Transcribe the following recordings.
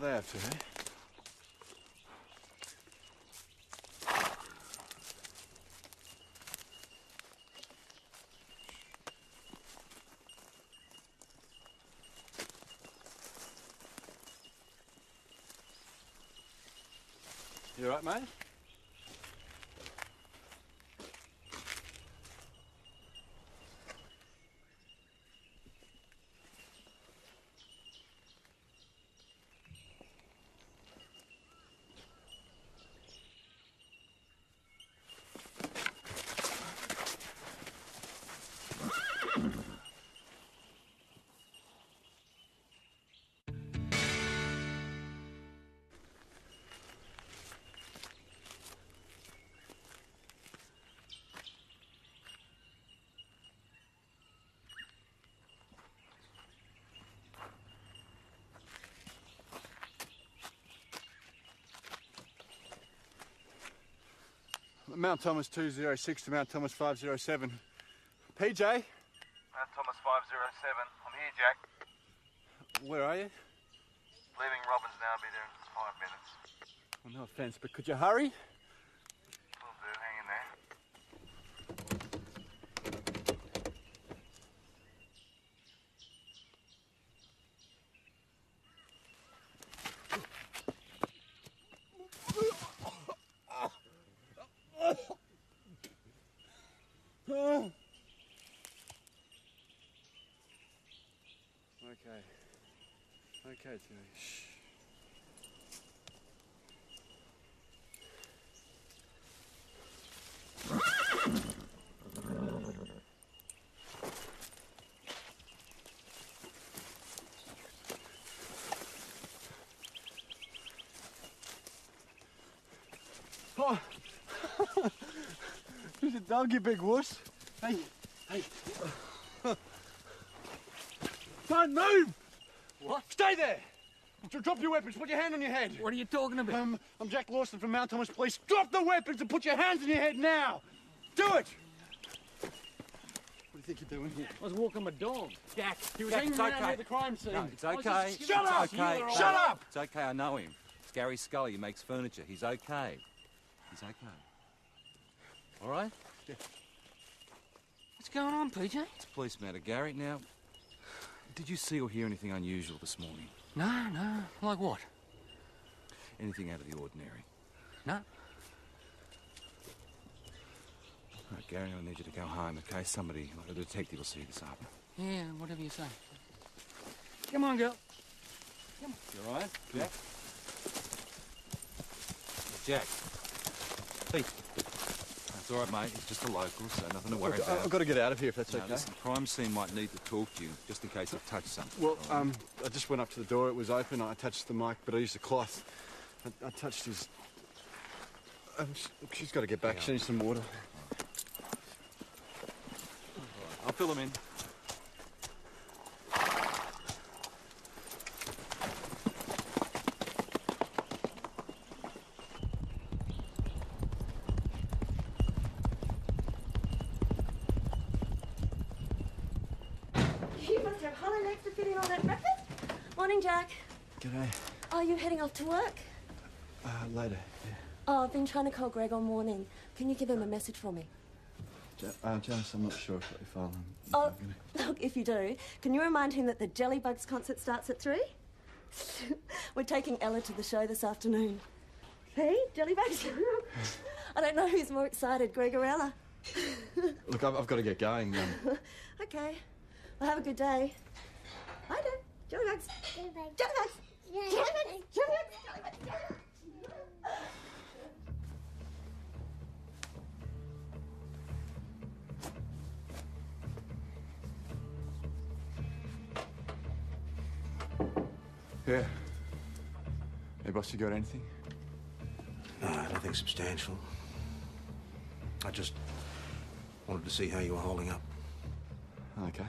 What do they have to, eh? You all right, mate? Mount Thomas 206 to Mount Thomas 507. PJ? Mount Thomas 507. I'm here, Jack. Where are you? Leaving Robbins now, I'll be there in 5 minutes. Well, no offence, but could you hurry? Will do, hang in there. Okay. Okay, Tilly. Shh. Oh. Who's a dog, you big wuss? Hey, hey. Don't move! What? Stay there! Drop your weapons, put your hand on your head. What are you talking about? I'm Jack Lawson from Mount Thomas Police. Drop the weapons and put your hands on your head now! Do it! What do you think you're doing here? I was walking my dog. Jack, he was Jack, hanging it's around okay. here at the crime scene. No, it's okay. Shut up! It's okay. Shut up! It's okay, I know him. It's Gary Scully, he makes furniture. He's okay. He's okay. All right? Yeah. What's going on, PJ? It's a police matter, Gary. Now, did you see or hear anything unusual this morning? No. Like what? Anything out of the ordinary? No. All right, Gary, I need you to go home, okay? Somebody, like a detective, will see you this afternoon. Yeah, whatever you say. Come on, girl. Come on. You all right, Jack? Jack. Pete. That's all right, mate. It's just a local, so nothing to worry Look, about. I've got to get out of here if that's No, okay. listen, the crime scene might need to talk to you, just in case I've touched something. Well, all right? I just went up to the door. It was open. I touched the mic, but I used a cloth. I touched his... she's got to get back. Yeah. She needs some water. I'll fill them in. You must have hollow legs to fit in all that breakfast. Morning, Jack. G'day. Are you heading off to work? Later, yeah. Oh, I've been trying to call Greg all morning. Can you give him a message for me? Janice, I'm not sure if I'll... Oh, look, if you do, can you remind him that the Jellybugs concert starts at 3? We're taking Ella to the show this afternoon. Hey, Jellybugs? I don't know who's more excited, Greg or Ella. Look, I've got to get going. Okay. Well, have a good day. Bye, Dad. Jellybugs. Jellybugs. Jellybugs. Jellybugs. Jellybugs. Jellybugs. Yeah. Hey, boss, you got anything? No, nothing substantial. I just wanted to see how you were holding up. Okay.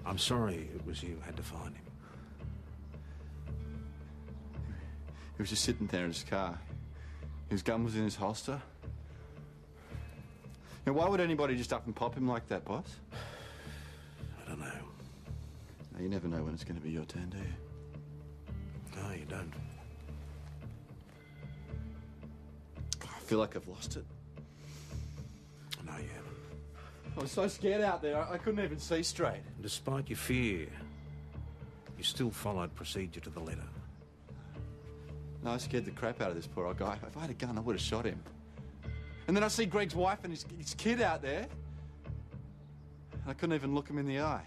I'm sorry it was you who had to find him. He was just sitting there in his car. His gun was in his holster. Now, why would anybody just up and pop him like that, boss? I don't know. Now, you never know when it's going to be your turn, do you? No, you don't. I feel like I've lost it. No, you haven't. I was so scared out there, I couldn't even see straight. Despite your fear, you still followed procedure to the letter. No, I scared the crap out of this poor old guy. If I had a gun, I would have shot him. And then I see Greg's wife and his kid out there. I couldn't even look him in the eye.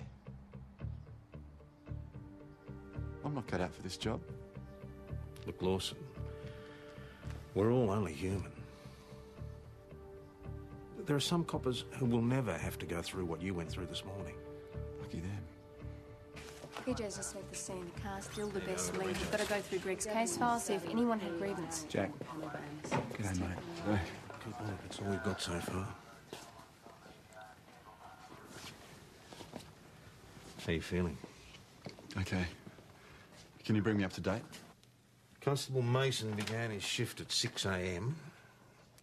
I'm not cut out for this job. Look, Lawson, we're all only human. There are some coppers who will never have to go through what you went through this morning. Lucky them. PJ's just left the scene. The car's still the best lead. We've got to go through Greg's case file, see if anyone had grievance. Jack. G'day, mate. Good luck. That's all we've got so far. How you feeling? Okay. Can you bring me up to date? Constable Mason began his shift at 6 a.m.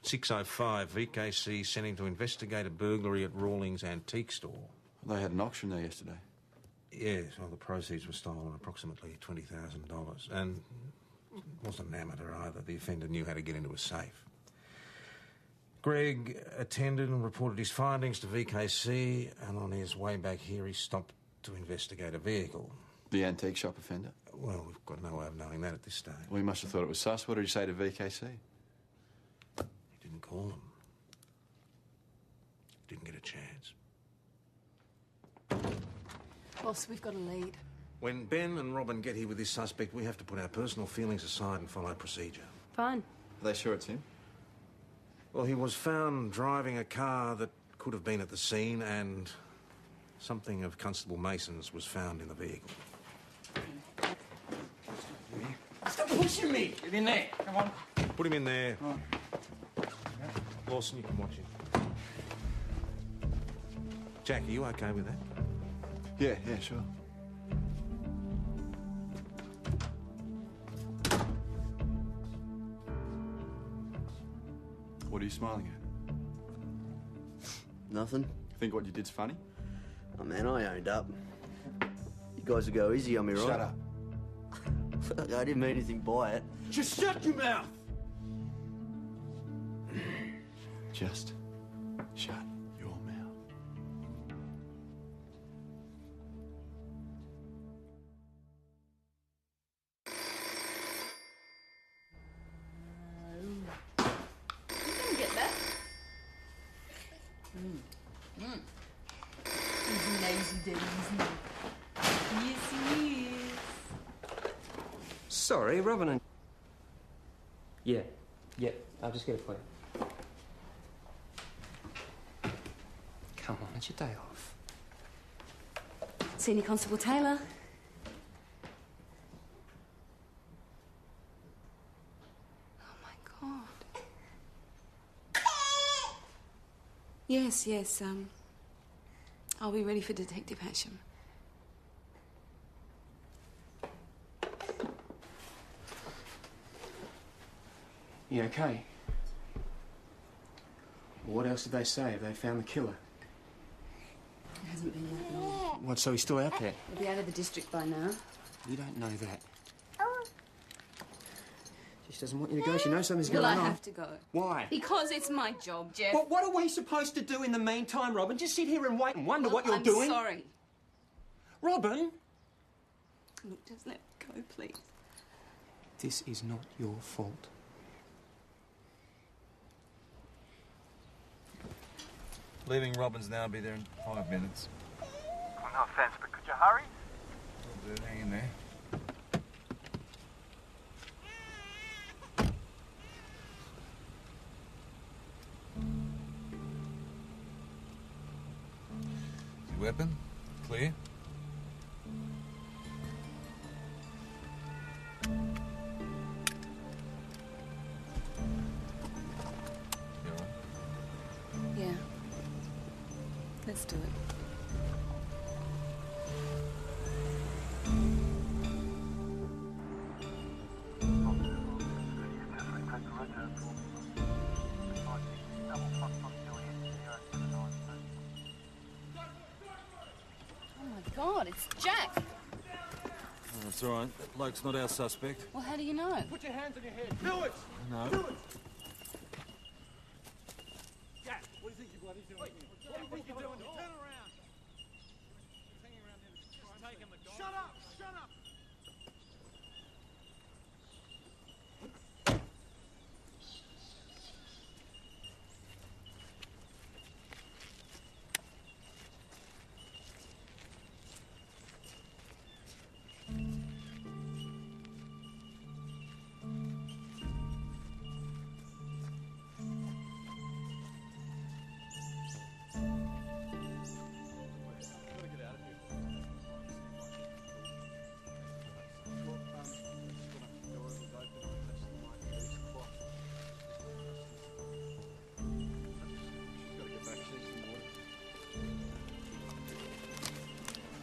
6:05, VKC sent him to investigate a burglary at Rawlings Antique Store. They had an auction there yesterday. Yes, well, the proceeds were stolen, approximately $20,000. And it wasn't an amateur either. The offender knew how to get into a safe. Greg attended and reported his findings to VKC, and on his way back here, he stopped to investigate a vehicle. The antique shop offender? Well, we've got no way of knowing that at this stage. Well, he must have thought it was sus. What did he say to VKC? He didn't call them. Didn't get a chance. Boss, we've got a lead. When Ben and Robin get here with this suspect, we have to put our personal feelings aside and follow procedure. Fine. Are they sure it's him? Well, he was found driving a car that could have been at the scene, and something of Constable Mason's was found in the vehicle. Stop pushing me! Get in there. Come on. Put him in there. Oh. Lawson, you can watch him. Jack, are you okay with that? Yeah, sure. What are you smiling at? Nothing. Think what you did's funny? Oh, man, I owned up. You guys will go easy on me, right? Shut up. I didn't mean anything by it. Just shut your mouth! Just shut your mouth. You didn't get that. He's lazy, Daddy, isn't he? Yes, he is. Sorry, Robin and... Yeah, I'll just get it for you. Come on, it's your day off. Senior Constable Taylor. Oh, my God. Yes, I'll be ready for Detective Hasham. You okay? What else did they say? Have they found the killer? It hasn't been that long. What, so he's still out there? He'll be out of the district by now. You don't know that. She doesn't want you to go. She knows something's Well, going on. I have to go. Why? Because it's my job, Jeff. Well, what are we supposed to do in the meantime, Robin? Just sit here and wait and wonder what you're I'm doing? sorry. Robin! Look, just let me go, please. This is not your fault. Leaving Robin's now, be there in 5 minutes. Well, no offence, but could you hurry? Will do, hang in there. Your weapon? Clear? You all right? Yeah. Let's do it. Oh my God, it's Jack. That's all right. That bloke's not our suspect. Well, how do you know? Put your hands on your head. Do it! No. Do it! Jack, what do you think you're bloody doing? What do you think you're doing? Turn around! Hanging around there. Just take him, shut up! Shut up!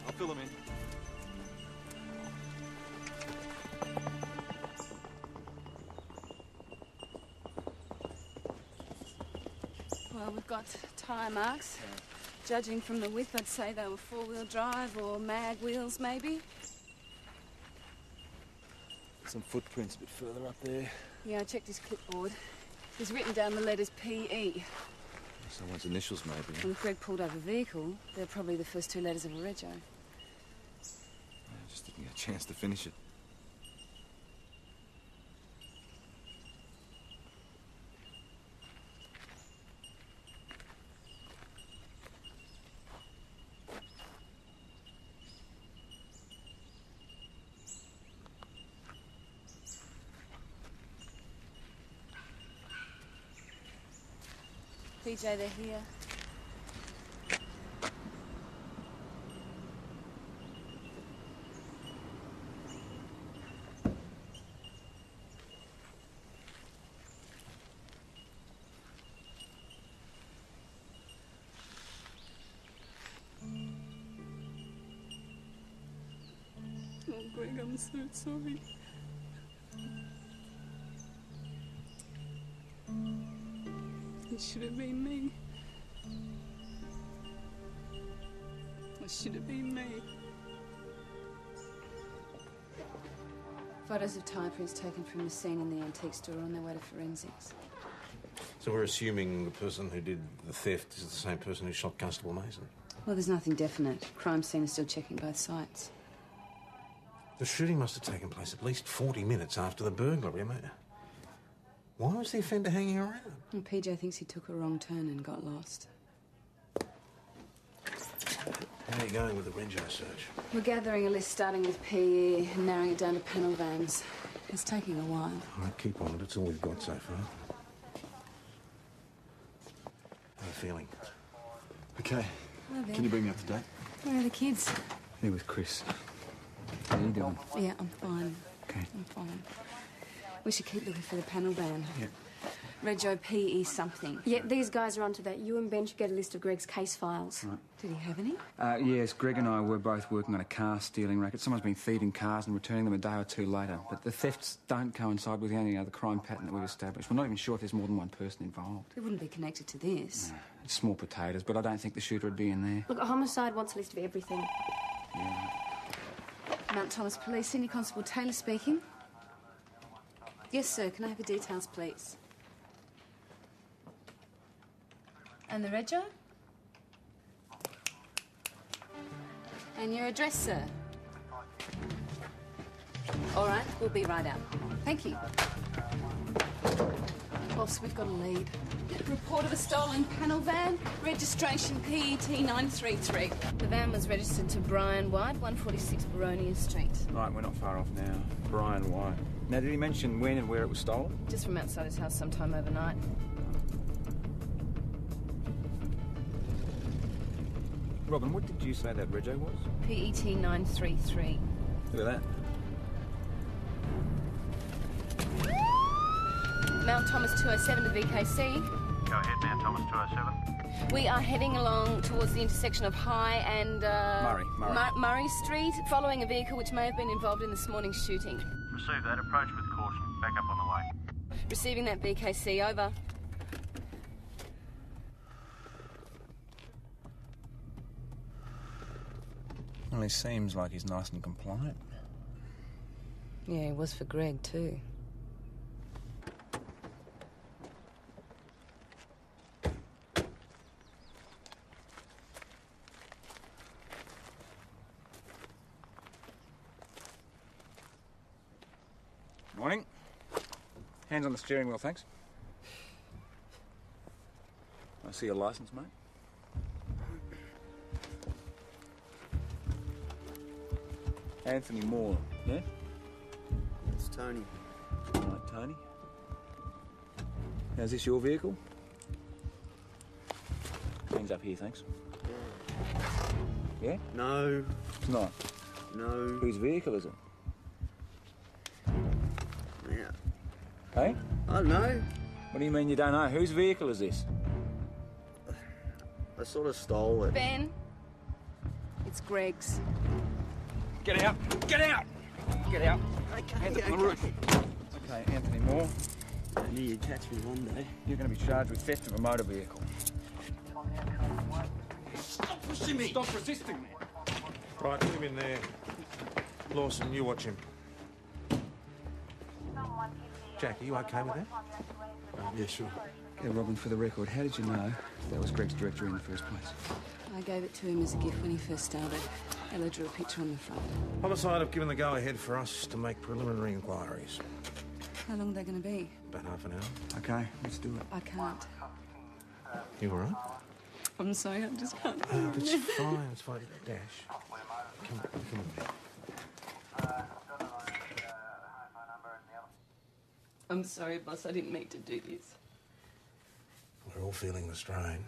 I'll fill him in. Well, we've got tyre marks. Judging from the width, I'd say they were four-wheel drive or mag wheels, maybe. Some footprints a bit further up there. Yeah, I checked his clipboard. He's written down the letters P.E. Someone's initials, maybe. When Greg pulled over a vehicle, they're probably the first two letters of a rego. Just didn't get a chance to finish it. PJ, they're here. Oh, Greg, I'm so sorry. It should have been me. It should have been me. Photos of tyre prints taken from the scene in the antique store on their way to forensics. So we're assuming the person who did the theft is the same person who shot Constable Mason? Well, there's nothing definite. Crime scene is still checking both sites. The shooting must have taken place at least 40 minutes after the burglary, mate. Why was the offender hanging around? Well, PJ thinks he took a wrong turn and got lost. How are you going with the Rego search? We're gathering a list starting with PE and narrowing it down to panel vans. It's taking a while. All right, keep on it. It's all we've got so far. How are you feeling? Okay. Hello there. Can you bring me up to date? Where are the kids? Here with Chris. How are you doing? Yeah, I'm fine. Okay. I'm fine. We should keep looking for the panel van. Yeah. Rego PE something. Yeah, these guys are onto that. You and Ben should get a list of Greg's case files. Right. Did he have any? Yes, Greg and I were both working on a car stealing racket. Someone's been thieving cars and returning them a day or two later. But the thefts don't coincide with any other crime pattern that we've established. We're not even sure if there's more than one person involved. It wouldn't be connected to this. No, it's small potatoes, but I don't think the shooter would be in there. Look, a homicide wants a list of everything. Yeah. Mount Thomas Police, Senior Constable Taylor speaking. Yes, sir. Can I have your details, please? And the rego? And your address, sir? All right, we'll be right out. Thank you. Boss, we've got a lead. Report of a stolen panel van, registration PET 933. The van was registered to Brian White, 146 Baronia Street. Right, we're not far off now. Brian White. Now, did he mention when and where it was stolen? Just from outside his house sometime overnight. Robin, what did you say that rego was? PET 933. Look at that. Mount Thomas 207 to VKC. Go ahead, Mount Thomas 207. We are heading along towards the intersection of High and... Murray Street, following a vehicle which may have been involved in this morning's shooting. Receive that. Approach with caution. Back up on the way. Receiving that, VKC. Over. Well, he seems like he's nice and compliant. Yeah, he was for Greg, too. Morning. Hands on the steering wheel, thanks. I see your licence, mate. Anthony Moore, yeah? It's Tony. All right, Tony. Now, is this your vehicle? Hands up here, thanks. Yeah? No. It's not? No. Whose vehicle is it? Yeah. Hey? I don't know. What do you mean you don't know? Whose vehicle is this? I sort of stole it. Ben, it's Greg's. Get out! Get out! Get out! Hands up on the roof. Okay, Anthony Moore. I knew you'd catch me one day. You're going to be charged with theft of a motor vehicle. Stop pushing me! Stop resisting me! Right, put him in there. Lawson, you watch him. Jack, are you okay with that? Yeah, sure. Okay, Robin, for the record, how did you know that was Greg's directory in the first place? I gave it to him as a gift when he first started. Ella drew a picture on the front. Homicide have given the go-ahead for us to make preliminary inquiries. How long are they going to be? About half an hour. Okay, let's do it. I can't. You all right? I'm sorry, I just can't. It's fine, it's fine. Dash. Come with me. I'm sorry, boss, I didn't mean to do this. We're all feeling the strain.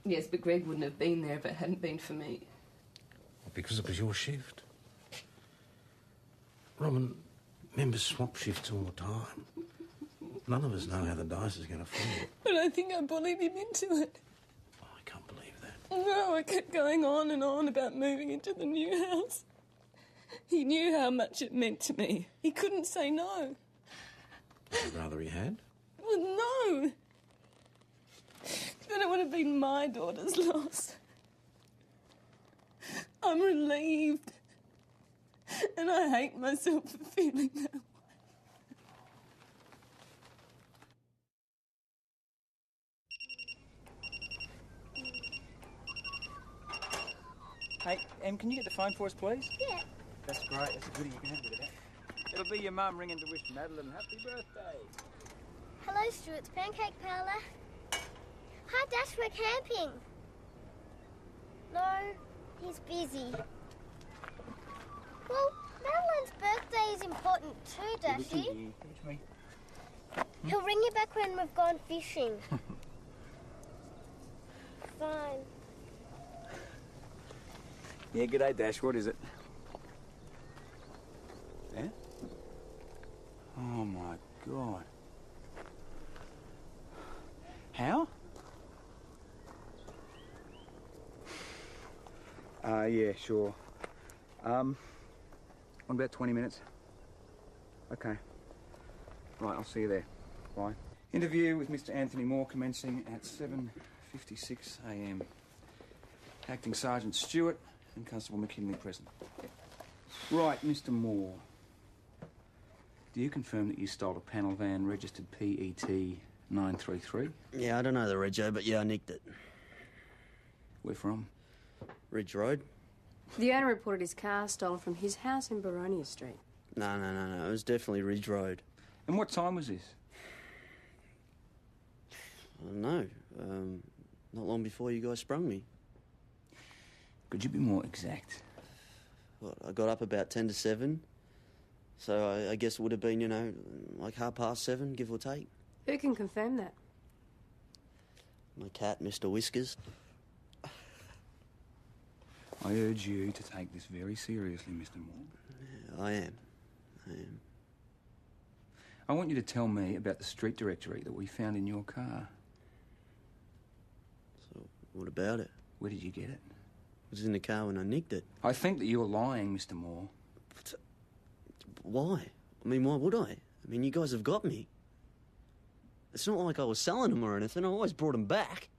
Yes, but Greg wouldn't have been there if it hadn't been for me. Because it was your shift. Robin, members swap shifts all the time. None of us know how the dice is going to fall. But I think I bullied him into it. Oh, I can't believe that. No, I kept going on and on about moving into the new house. He knew how much it meant to me. He couldn't say no. Would you rather he had? Well, no. Then it would have been my daughter's loss. I'm relieved. And I hate myself for feeling that way. Hey, Em, can you get the phone for us, please? Yeah. That's great. That's a goodie you can have with it. It'll be your mum ringing to wish Madeline happy birthday. Hello, Stuart's Pancake Parlour. Hi, Dash, we're camping. No, he's busy. Well, Madeline's birthday is important too, Dashy. Give it to me. He'll ring you back when we've gone fishing. Fine. Yeah, g'day, Dash. What is it? Yeah? Oh, my God. How? Yeah, sure. In about 20 minutes. Okay. Right, I'll see you there. Bye. Interview with Mr. Anthony Moore commencing at 7:56 a.m. Acting Sergeant Stewart and Constable McKinley present. Yeah. Right, Mr. Moore. Do you confirm that you stole a panel van registered PET 933? Yeah, I don't know the rego, but yeah, I nicked it. Where from? Ridge Road. The owner reported his car stolen from his house in Baronia Street. No. It was definitely Ridge Road. And what time was this? I don't know. Not long before you guys sprung me. Could you be more exact? What, I got up about 10 to 7. So I guess it would have been, like 7:30, give or take. Who can confirm that? My cat, Mr. Whiskers. I urge you to take this very seriously, Mr. Moore. Yeah, I am. I want you to tell me about the street directory that we found in your car. So, what about it? Where did you get it? It was in the car when I nicked it. I think that you're lying, Mr. Moore. Why? I mean, why would I? I mean, you guys have got me. It's not like I was selling them or anything. I always brought them back.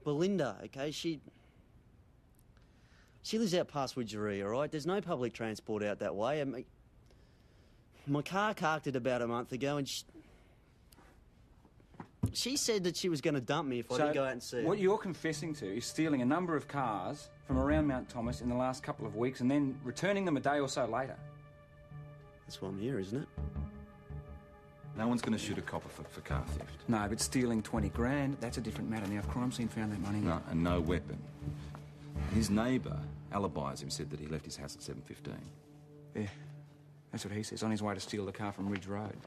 Belinda, okay, she lives out past Widgery, all right? There's no public transport out that way. I mean, My car carked it about a month ago, and she said that she was going to dump me if I didn't go out and see her. What you're confessing to is stealing a number of cars from around Mount Thomas in the last couple of weeks and then returning them a day or so later. That's why I'm here, isn't it? No one's going to shoot a copper for car theft. No, but stealing 20 grand, that's a different matter. Now, if crime scene found that money... No, and no weapon. His neighbour alibies him, said that he left his house at 7:15. Yeah, that's what he says, on his way to steal the car from Ridge Road.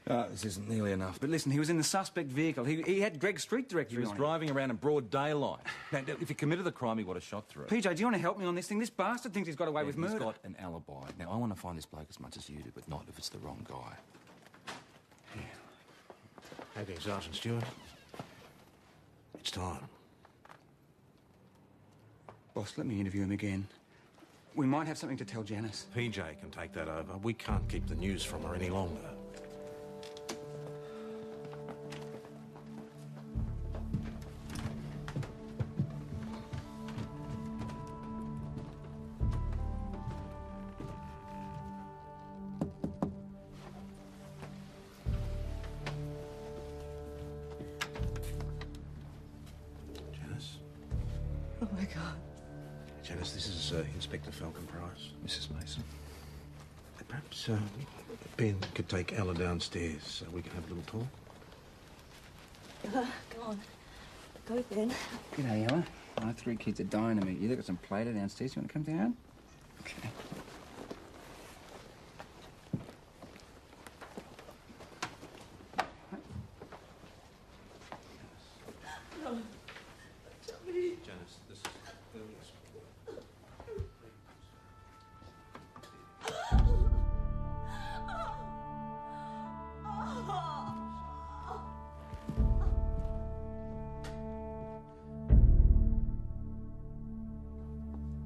This isn't nearly enough. But listen, he was in the suspect vehicle. He had Greg's street directory He was on driving around in broad daylight. Now, if he committed the crime, he would have shot through it. PJ, do you want to help me on this thing? This bastard thinks he's got away with murder. He's got an alibi. Now, I want to find this bloke as much as you do, but not if it's the wrong guy. Okay, Sergeant Stewart. It's time. Boss, let me interview him again. We might have something to tell Janice. PJ can take that over. We can't keep the news from her any longer. Oh, my God. Janice, this is Inspector Falcon Price. Mrs. Mason. Perhaps Ben could take Ella downstairs so we can have a little talk. Go on. Go, Ben. G'day, Ella. My 3 kids are dying to meet you. They've got some plater downstairs. You want to come down? Okay. Janice, this is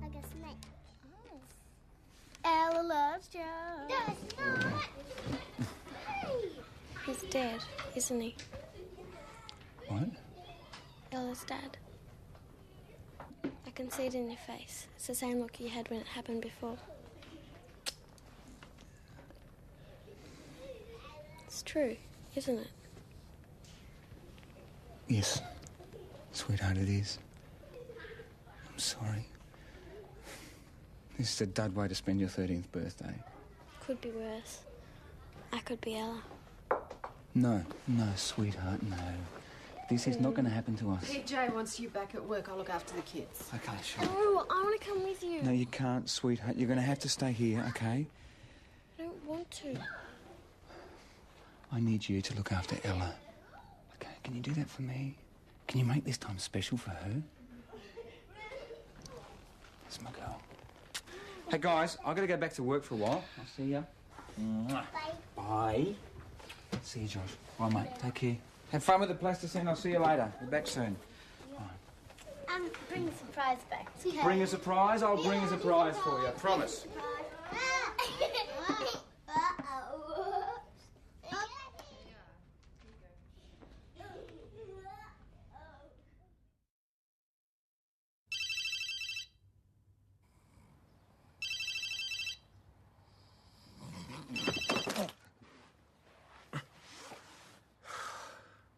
I guess Nick. Ella loves Joe. No, it's not. Hey. He's dead, isn't he? What? Ella's dad. I can see it in your face. It's the same look you had when it happened before. It's true, isn't it? Yes. Sweetheart, it is. I'm sorry. This is a dud way to spend your 13th birthday. Could be worse. I could be Ella. No, sweetheart, no. This is not going to happen to us. PJ wants you back at work. I'll look after the kids. Okay, sure. Oh, I want to come with you. No, you can't, sweetheart. You're going to have to stay here, okay? I don't want to. I need you to look after Ella. Okay, can you do that for me? Can you make this time special for her? That's my girl. Hey, guys, I've got to go back to work for a while. I'll see ya. Bye. Bye. See you, Josh. Bye, mate. Take care. Have fun with the plasticine. I'll see you later. Be back soon. Bring a surprise back. Bring a surprise? I'll bring a surprise for you. I promise.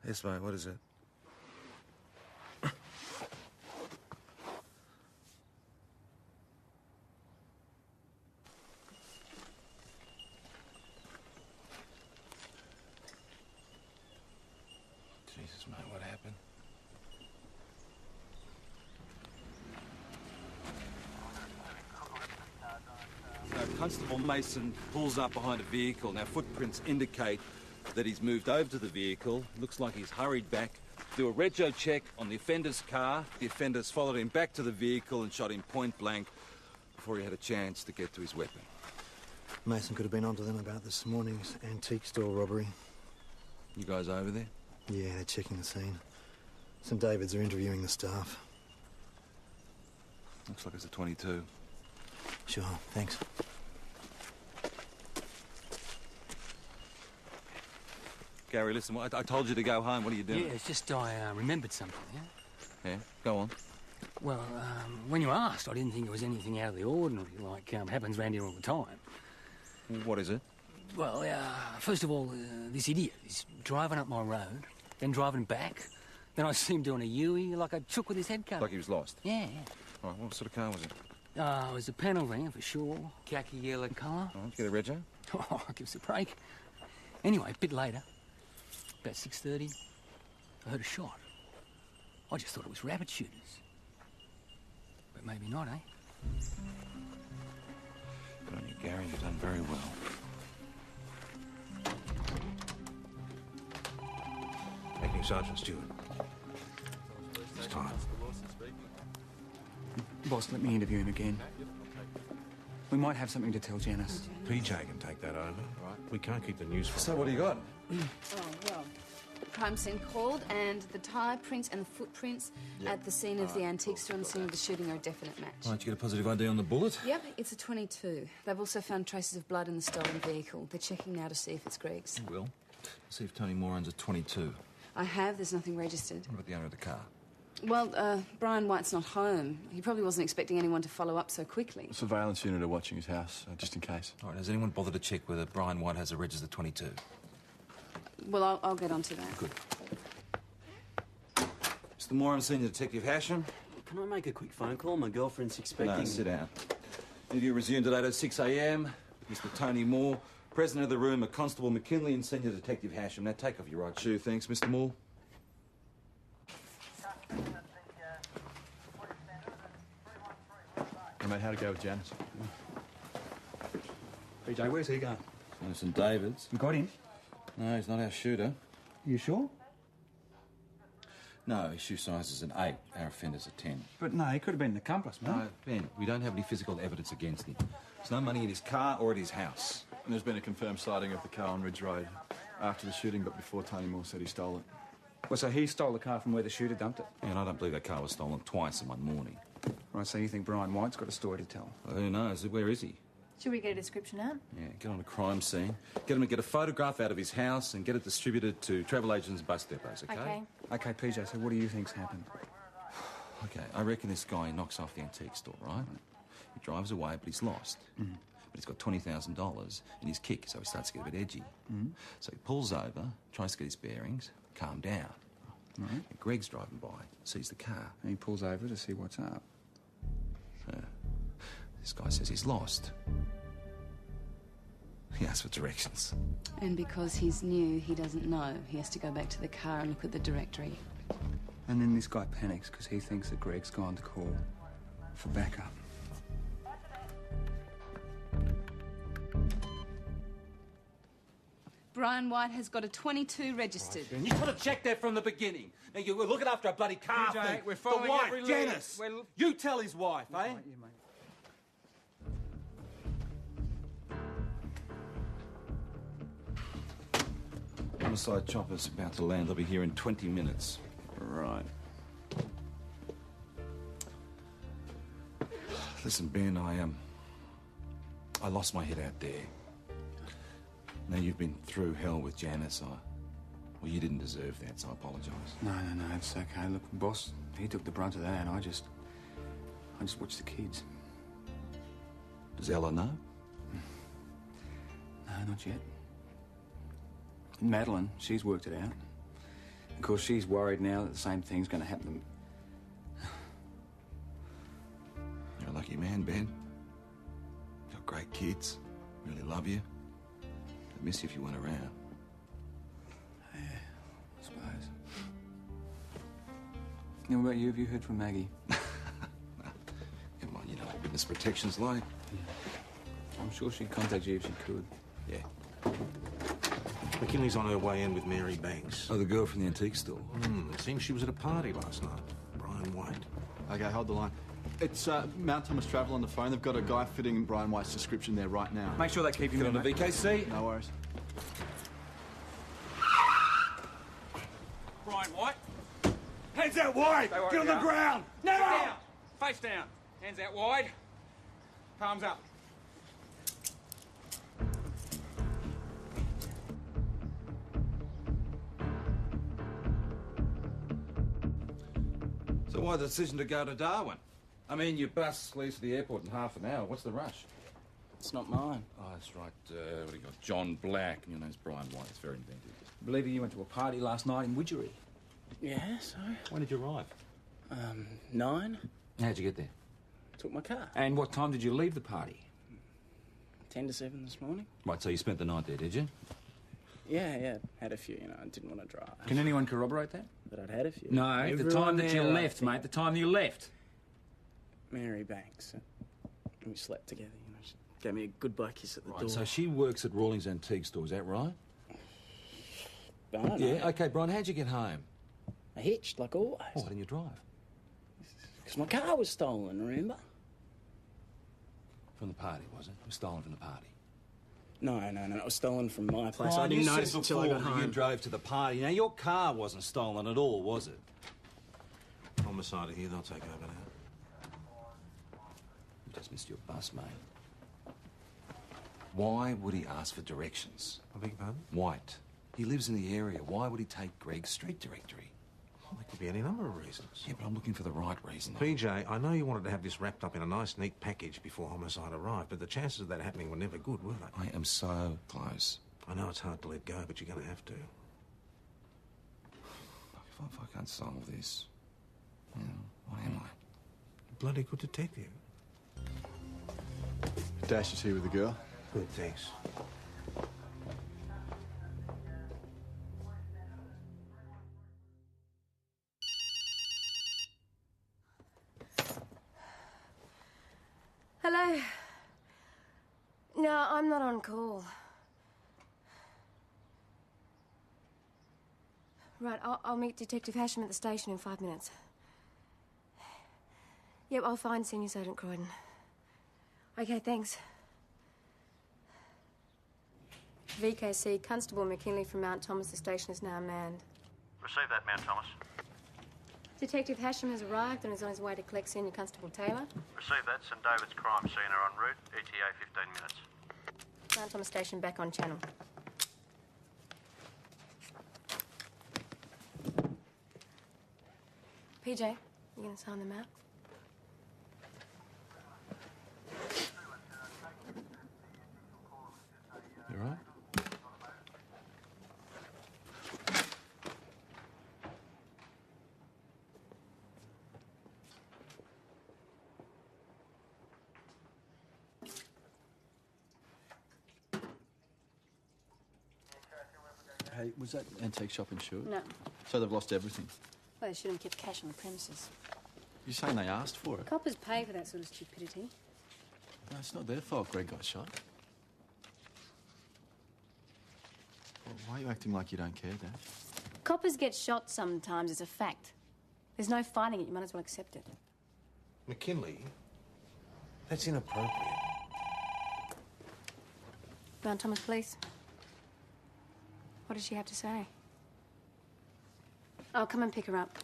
Yes, mate, what is it? Jesus, mate, what happened? Constable Mason pulls up behind a vehicle. Now, footprints indicate that he's moved over to the vehicle. Looks like he's hurried back, do a rego check on the offender's car. The offenders followed him back to the vehicle and shot him point blank before he had a chance to get to his weapon. Mason could have been onto them about this morning's antique store robbery. You guys over there? Yeah, they're checking the scene. St. David's are interviewing the staff. Looks like it's a 22. Sure, thanks. Gary, listen, I told you to go home. What are you doing? Yeah, it's just I remembered something, yeah? Yeah, go on. Well, when you asked, I didn't think it was anything out of the ordinary, like happens round here all the time. What is it? Well, first of all, this idiot is driving up my road, then driving back. Then I see him doing a U-E like a chook with his head cut. Like he was lost? Yeah. All right, what sort of car was it? It was a panel van for sure. Khaki yellow colour. Oh, did you get a rego? Oh, give us a break. Anyway, a bit later, about 6:30, I heard a shot. I just thought it was rabbit shooters. But maybe not, eh? Good on you, Gary. You've done very well. Acting Sergeant Stewart. It's time. Boss, let me interview him again. We might have something to tell Janice. PJ can take that over. Right. We can't keep the news from So what do you got? Oh, well, crime scene called, and the tyre prints and the footprints at the scene of the antique store and the scene of the shooting are a definite match. Right, you get a positive ID on the bullet? Yep, it's a 22. They've also found traces of blood in the stolen vehicle. They're checking now to see if it's Greg's. You will. See if Tony Moore owns a 22. I have. There's nothing registered. What about the owner of the car? Well, Brian White's not home. He probably wasn't expecting anyone to follow up so quickly. Surveillance unit are watching his house, just in case. All right, has anyone bothered to check whether Brian White has a registered 22? Well, I'll get onto that. Good. Mr. Moore, I'm Senior Detective Hashem. Can I make a quick phone call? My girlfriend's expecting... No, sit down. Interview resumed today at 6 a.m. Mr. Tony Moore, President of the room, are Constable McKinley and Senior Detective Hashem. Now, take off your right shoe, thanks, Mr. Moore. Hey, mate, how'd it go with Janice? PJ, where's he going? St David's. You got him? No, he's not our shooter. You sure? No, his shoe size is an 8. Our offender's a 10. But no, he could have been an accomplice, mate. No, Ben, we don't have any physical evidence against him. There's no money in his car or at his house. And there's been a confirmed sighting of the car on Ridge Road after the shooting, but before Tony Moore said he stole it. Well, so he stole the car from where the shooter dumped it? Yeah, and I don't believe that car was stolen twice in one morning. Right, so you think Brian White's got a story to tell? Well, who knows? Where is he? Should we get a description out? Yeah, get on a crime scene, get him to get a photograph out of his house and get it distributed to travel agents and bus depots, okay? Okay, PJ, so what do you think's happened? Okay, I reckon this guy knocks off the antique store, right? He drives away, but he's lost. But he's got $20,000 in his kick, so he starts to get a bit edgy. So he pulls over, tries to get his bearings, calm down. Right. And Greg's driving by, sees the car. And he pulls over to see what's up. This guy says he's lost. He asks for directions. And because he's new, he doesn't know. He has to go back to the car and look at the directory. And then this guy panics because he thinks that Greg's gone to call for backup. Brian White has got a 22 registered. And you could have checked that from the beginning. Now, you were looking after a bloody car PJ, thing. we're following the wife, every lead. Janice. You tell his wife, eh? Right, you, mate. Homicide chopper's about to land. They'll be here in 20 minutes. Right. Listen, Ben, I lost my head out there. Now you've been through hell with Janice. Well, you didn't deserve that, so I apologise. No, it's okay. Look, boss, he took the brunt of that, and I just watched the kids. Does Ella know? No, not yet. Madeline, she's worked it out. Of course, she's worried now that the same thing's going to happen to... You're a lucky man, Ben. Got great kids. Really love you. I'd miss you if you weren't around. Yeah, I suppose. Now, what about you? Have you heard from Maggie? Come on, you know what witness protection's like. Yeah. I'm sure she'd contact you if she could. Yeah. McKinley's on her way in with Mary Banks. Oh, the girl from the antique store. It seems she was at a party last night. Brian White. Okay, hold the line. It's Mount Thomas Travel on the phone. They've got a guy fitting Brian White's description there right now. Make sure they keep him Get in on the VKC. No worries. Brian White. Hands out wide. Get on the ground. Now. Down. Face down. Hands out wide. Palms up. So why the decision to go to Darwin? I mean, your bus leaves for the airport in half an hour. What's the rush? It's not mine. Oh, that's right. What do you got? John Black. And your name's Brian White. It's very inventive. I believe you went to a party last night in Widgery. Yeah, so? When did you arrive? 9. How'd you get there? Took my car. And what time did you leave the party? 10 to 7 this morning. Right, so you spent the night there, did you? Yeah. Had a few, I didn't want to drive. Can anyone corroborate that? But I'd had a few. No, the Everyone time that you there, left, mate. The time you left. Mary Banks. We slept together, She gave me a goodbye kiss at the door. Right, so she works at Rawlings Antique Store, is that right? I don't know. Yeah, OK, Brian, how'd you get home? I hitched, like always. Oh, why didn't you drive? Because my car was stolen, remember? From the party, was it? It was stolen from the party. No, it was stolen from my place. Brian, I didn't you notice said until I got before home. you drove to the party. Now, your car wasn't stolen at all, was it? Homicide here, they'll take over now. You just missed your bus, mate. Why would he ask for directions? I beg your pardon? White. He lives in the area. Why would he take Greg's street directory? Well, there could be any number of reasons. Yeah, but I'm looking for the right reason. PJ, I know you wanted to have this wrapped up in a nice, neat package before homicide arrived, but the chances of that happening were never good, were they? I am so close. I know it's hard to let go, but you're going to have to. If I can't solve this, what am I? Bloody good detective. Dash is here with the girl. Good, thanks. Hello. No, I'm not on call. Right, I'll meet Detective Hasham at the station in 5 minutes. Yep, I'll find Senior Sergeant Croydon. Okay, thanks. VKC, Constable McKinley from Mount Thomas. The station is now manned. Receive that, Mount Thomas. Detective Hasham has arrived and is on his way to collect Senior Constable Taylor. Receive that. St David's crime scene are en route. ETA 15 minutes. Mount Thomas station back on channel. PJ, you gonna sign them out? You all right? Hey, was that antique shop insured? No. So they've lost everything? Well, they should have kept cash on the premises. You're saying they asked for it? Coppers pay for that sort of stupidity. No, it's not their fault Greg got shot. Well, why are you acting like you don't care, Dad? Coppers get shot sometimes, it's a fact. There's no fighting it, you might as well accept it. McKinley, that's inappropriate. Mount Thomas Police. What does she have to say? I'll come and pick her up.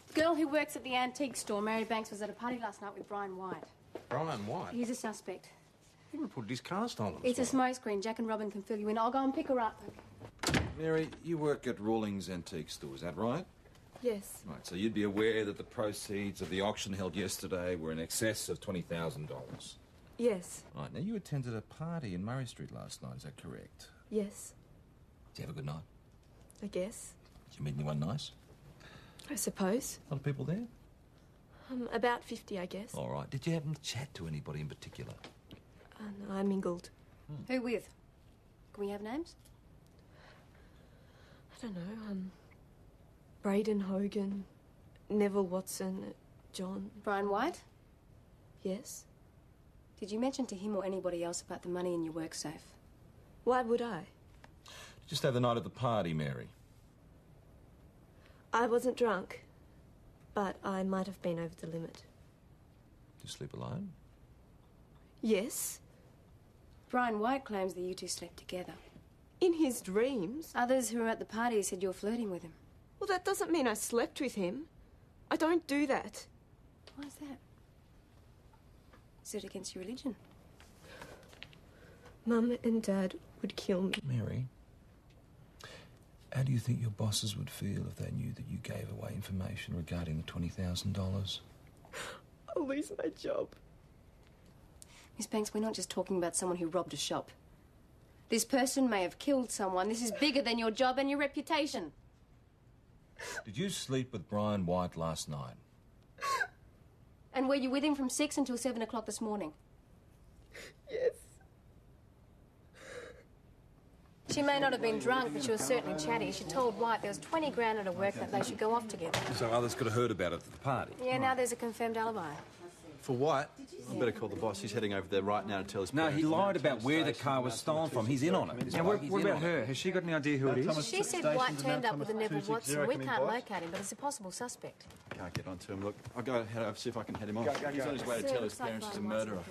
The girl who works at the antique store, Mary Banks, was at a party last night with Brian White. Brian White? He's a suspect. He reported his car stolen. It's a smokescreen. Jack and Robin can fill you in. I'll go and pick her up. Mary, you work at Rawlings Antique Store, is that right? Yes. Right, so you'd be aware that the proceeds of the auction held yesterday were in excess of $20,000. Yes. Right, now you attended a party in Murray Street last night, is that correct? Yes. Did you have a good night? I guess. Did you meet anyone nice? I suppose. A lot of people there? About 50, I guess. All right. Did you happen to chat to anybody in particular? No, I mingled. Who with? Can we have names? I don't know. Braden Hogan, Neville Watson, John. Brian White? Yes. Did you mention to him or anybody else about the money in your work safe? Why would I? Did you stay the night at the party, Mary? I wasn't drunk, but I might have been over the limit. Did you sleep alone? Yes. Brian White claims that you two slept together. In his dreams? Others who were at the party said you were flirting with him. Well, that doesn't mean I slept with him. I don't do that. Why is that? Is it against your religion? Mum and Dad would kill me. Mary, how do you think your bosses would feel if they knew that you gave away information regarding the $20,000? I'll lose my job. Miss Banks, we're not just talking about someone who robbed a shop. This person may have killed someone. This is bigger than your job and your reputation. Did you sleep with Brian White last night? And were you with him from 6 until 7 o'clock this morning? Yes. She may not have been drunk, but she was certainly chatty. She told White there was 20 grand at her work that they should go off together. So others could have heard about it at the party? Yeah, now there's a confirmed alibi. For what? I better call the boss. He's heading over there right now to tell his No, parents. he lied about where the car was stolen from. He's in on it. Now, what about her? Has she got any idea who it is? She said White turned up with a Neville Watson. We can't locate him, but it's a possible suspect. Can't get onto him. Look, I'll go head over, see if I can head him off. He's on his way to tell his parents he's a murderer.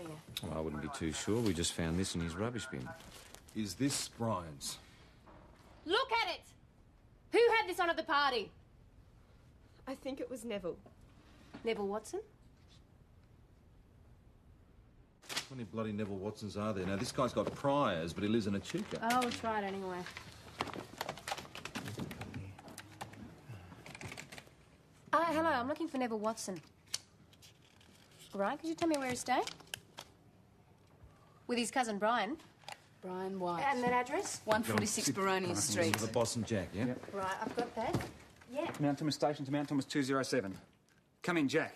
Well, I wouldn't be too sure. We just found this in his rubbish bin. Is this Brian's? Look at it! Who had this on at the party? I think it was Neville. Neville Watson? How many bloody Neville Watsons are there? Now, this guy's got priors, but he lives in a chica. Oh, we'll try it anyway. Hello, I'm looking for Neville Watson. Right, could you tell me where he's staying? With his cousin Brian. Brian White. And that address? 146 Baronia Street. The Boss and Jack, yeah? Right, I've got that. Yeah. Mount Thomas Station to Mount Thomas 207. Come in, Jack.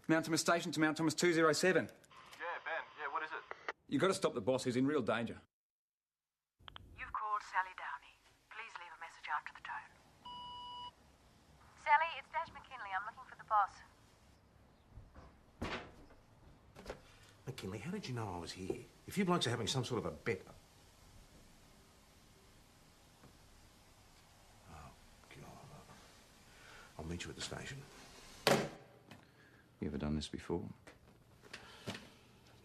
Mount Thomas Station to Mount Thomas 207. Yeah, Ben. Yeah, what is it? You've got to stop the boss. He's in real danger. You've called Sally Downey. Please leave a message after the tone. Sally, it's Dash McKinley. I'm looking for the boss. McKinley, how did you know I was here? If you blokes are having some sort of a bet... Oh, God. I'll meet you at the station. You ever done this before?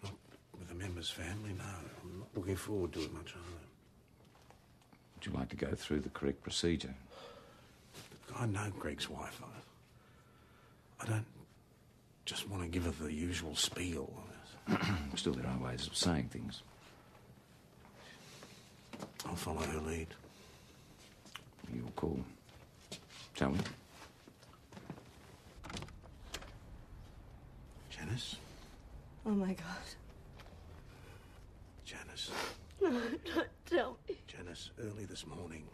Not with a member's family, no. I'm not looking forward to it much either. Would you like to go through the correct procedure? I know Greg's wife. I don't just want to give her the usual spiel. Still, there are ways of saying things. I'll follow her lead. Your call. Shall we? Janice? Oh, my God. Janice. No, don't tell me. Janice, early this morning,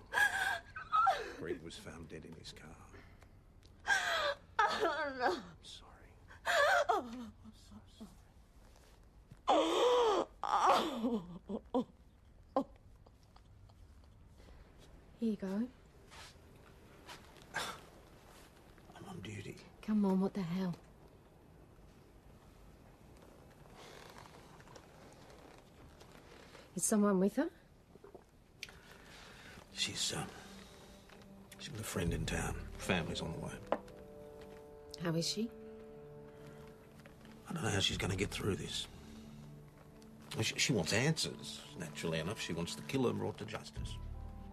Greg was found dead in his car. Oh, no. I'm sorry. Oh. Oh. Oh. Here you go. I'm on duty. Come on, what the hell? Is someone with her? She's with a friend in town. Family's on the way. How is she? I don't know how she's going to get through this. She wants answers, naturally enough. She wants the killer brought to justice.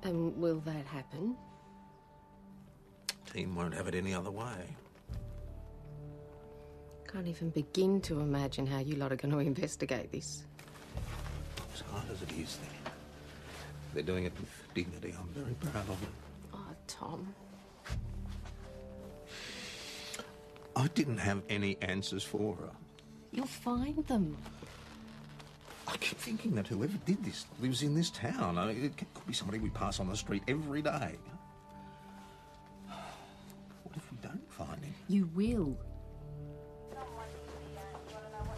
And will that happen? Team won't have it any other way. Can't even begin to imagine how you lot are going to investigate this. As hard as it is, they're doing it with dignity. I'm very proud of them. Oh, Tom. I didn't have any answers for her. You'll find them. I keep thinking that whoever did this lives in this town. I mean, it could be somebody we pass on the street every day. What if we don't find him? You will.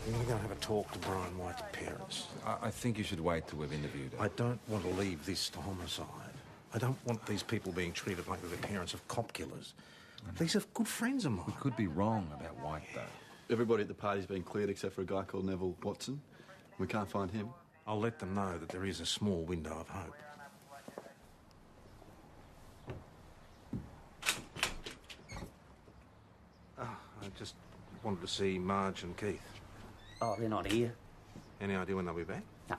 We're going to go and have a talk to Brian White's parents. I think you should wait till we've interviewed her. I don't want to leave this to homicide. I don't want these people being treated like they're the parents of cop killers. These are good friends of mine. We could be wrong about White, though. Everybody at the party's been cleared except for a guy called Neville Watson. We can't find him. I'll let them know that there is a small window of hope. I just wanted to see Marge and Keith. Oh, they're not here. Any idea when they'll be back? No.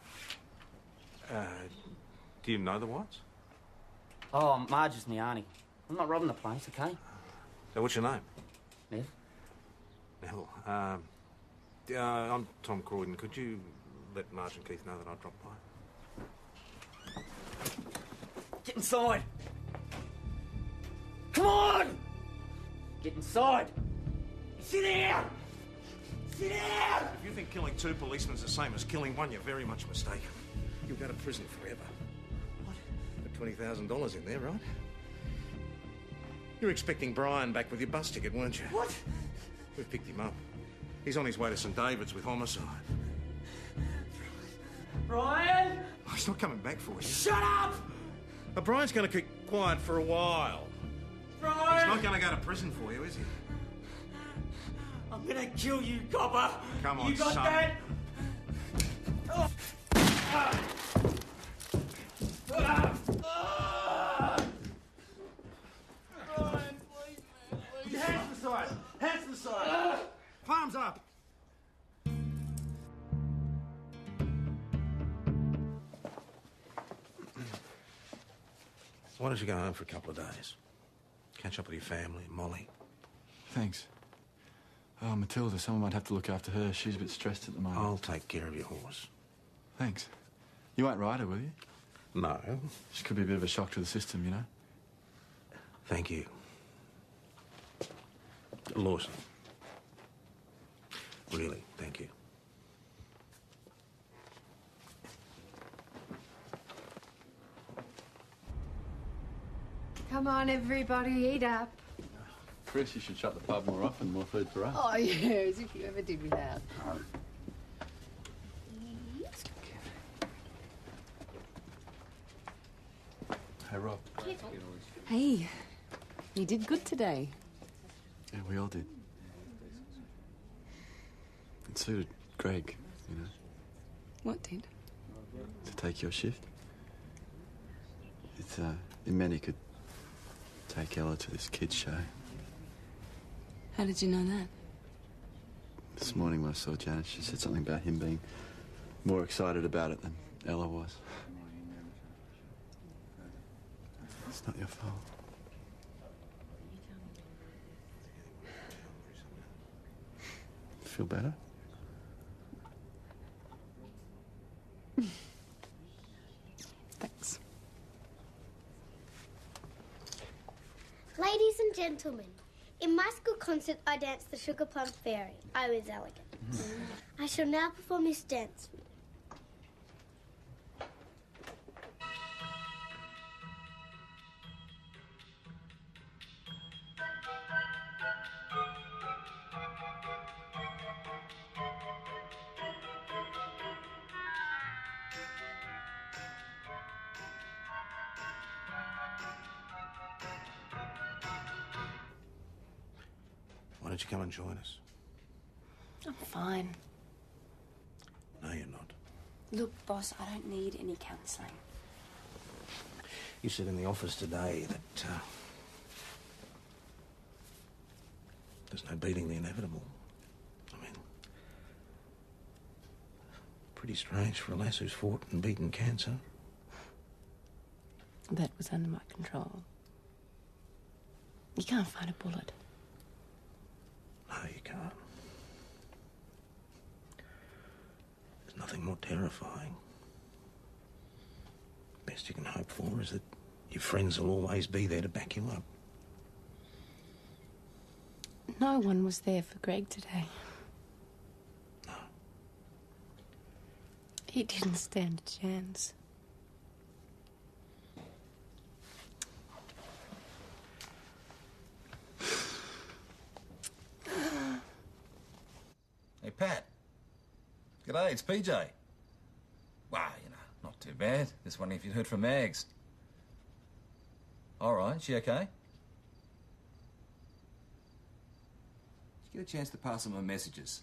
Do you know the Whites? Oh, Marge is my auntie. I'm not robbing the place, okay? So what's your name? Nev? Neville. I'm Tom Croydon. Could you let Marge and Keith know that I dropped by? Get inside! Come on! Get inside! You sit there! Sit down! If you think killing 2 policemen is the same as killing one, you're very much mistaken. You'll go to prison forever. What? Put $20,000 in there, right? You were expecting Brian back with your bus ticket, weren't you? What? We've picked him up. He's on his way to St David's with homicide. Brian! Oh, he's not coming back for you. Shut up! But Brian's going to keep quiet for a while. Brian! He's not going to go to prison for you, is he? I'm gonna kill you, copper! Come on, you got son. that? Oh. Brian, please, man, please. Your hands to the side! Hands to the side! Palms up! Why don't you go home for a couple of days? Catch up with your family, Molly. Thanks. Oh, Matilda, someone might have to look after her. She's a bit stressed at the moment. I'll take care of your horse. Thanks. You won't ride her, will you? No. She could be a bit of a shock to the system, you know? Thank you. Lawson. Really, thank you. Come on, everybody, eat up. Chris, you should shut the pub more often. More food for us. Oh, yeah, as if you ever did without. Hey, Rob. Hey, you did good today. Yeah, we all did. It suited Greg, you know, What did? to take your shift. It meant he could take Ella to this kids' show. How did you know that? This morning when I saw Janet, she said something about him being more excited about it than Ella was. It's not your fault. Feel better? Thanks. Ladies and gentlemen, in my school concert, I danced the Sugar Plum Fairy. I was elegant. I shall now perform this dance. Why don't you come and join us? I'm fine. No, you're not. Look, boss, I don't need any counselling. You said in the office today that there's no beating the inevitable. I mean, pretty strange for a lass who's fought and beaten cancer. That was under my control. You can't fight a bullet. No, you can't. There's nothing more terrifying. Best you can hope for is that your friends will always be there to back you up. No one was there for Greg today. No. He didn't stand a chance. Hey, Pat. G'day, it's PJ. Wow, you know, not too bad. Just wondering if you'd heard from Mags. All right, she okay? Did you get a chance to pass on my messages?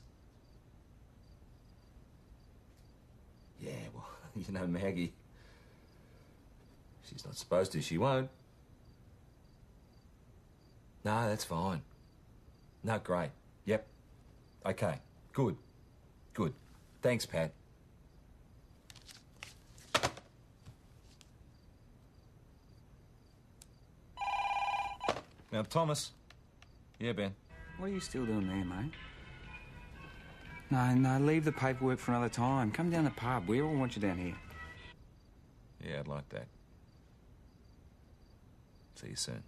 Yeah, well, you know Maggie. She's not supposed to, she won't. No, that's fine. No, great. Yep. Okay. Good. Good. Thanks, Pat. Now, Thomas. Yeah, Ben. What are you still doing there, mate? No, leave the paperwork for another time. Come down the pub. We all want you down here. Yeah, I'd like that. See you soon.